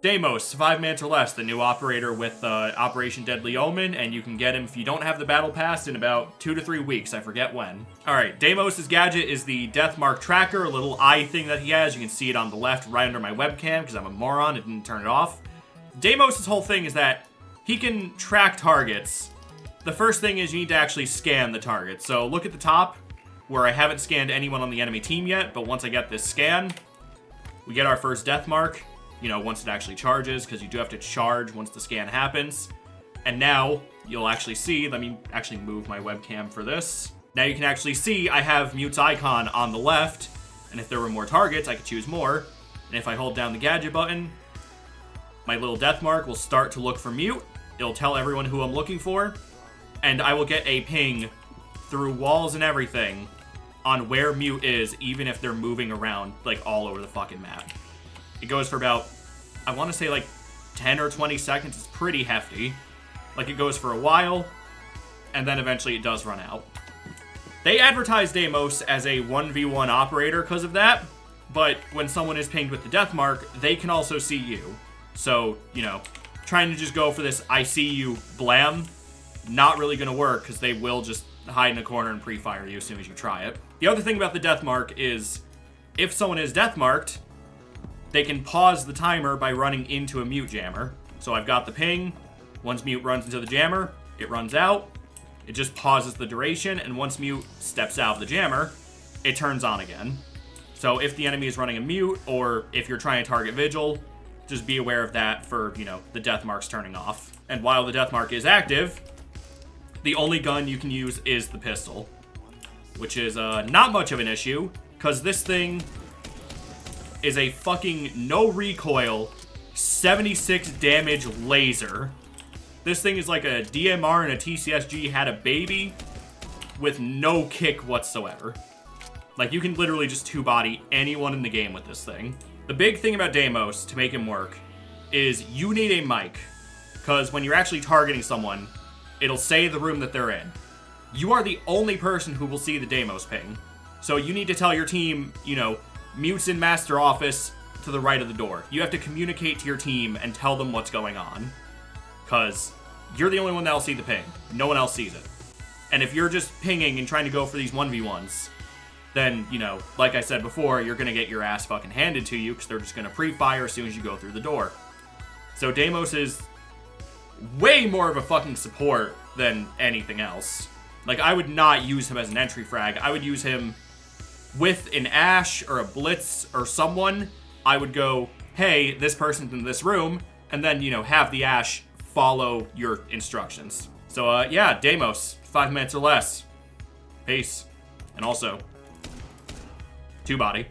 Deimos, 5 minutes or less, the new operator with Operation Deadly Omen, and you can get him if you don't have the battle pass in about 2 to 3 weeks, I forget when. Alright, Deimos' gadget is the DeathMARK Tracker, a little eye thing that he has. You can see it on the left right under my webcam, because I'm a moron and didn't turn it off. Deimos' whole thing is that he can track targets. The first thing is you need to actually scan the target. So look at the top, where I haven't scanned anyone on the enemy team yet, but once I get this scan, we get our first death mark. You know, once it actually charges, because you do have to charge once the scan happens. And now, you'll actually see, let me actually move my webcam for this. Now you can actually see I have Mute's icon on the left, and if there were more targets, I could choose more. And if I hold down the gadget button, my little death mark will start to look for Mute. It'll tell everyone who I'm looking for, and I will get a ping through walls and everything on where Mute is, even if they're moving around, like, all over the fucking map. It goes for about, I want to say like 10 or 20 seconds. It's pretty hefty. Like, it goes for a while, and then eventually it does run out. They advertise Deimos as a 1v1 operator because of that, but when someone is pinged with the death mark, they can also see you. So, you know, trying to just go for this I see you blam, not really going to work, because they will just hide in a corner and pre-fire you as soon as you try it. The other thing about the death mark is, if someone is death marked, they can pause the timer by running into a Mute jammer. So I've got the ping. Once Mute runs into the jammer, it runs out. It just pauses the duration, and once Mute steps out of the jammer, it turns on again. So if the enemy is running a Mute, or if you're trying to target Vigil, just be aware of that for, you know, the death marks turning off. And while the death mark is active, the only gun you can use is the pistol, which is not much of an issue, because this thing is a fucking no recoil 76 damage laser. This thing is like a DMR and a TCSG had a baby with no kick whatsoever. Like, you can literally just two-body anyone in the game with this thing. The big thing about Deimos, to make him work, is you need a mic. Because when you're actually targeting someone, it'll say the room that they're in. You are the only person who will see the Deimos ping. So you need to tell your team, you know, Mute's in master office to the right of the door. You have to communicate to your team and tell them what's going on. Because you're the only one that'll see the ping. No one else sees it. And if you're just pinging and trying to go for these 1v1s, then, you know, like I said before, you're going to get your ass fucking handed to you, because they're just going to pre-fire as soon as you go through the door. So Deimos is way more of a fucking support than anything else. Like, I would not use him as an entry frag. I would use him with an Ash or a Blitz or someone. I would go, hey, this person's in this room, and then, you know, have the Ash follow your instructions. So, yeah, Deimos, 5 minutes or less. Peace. And also, two body.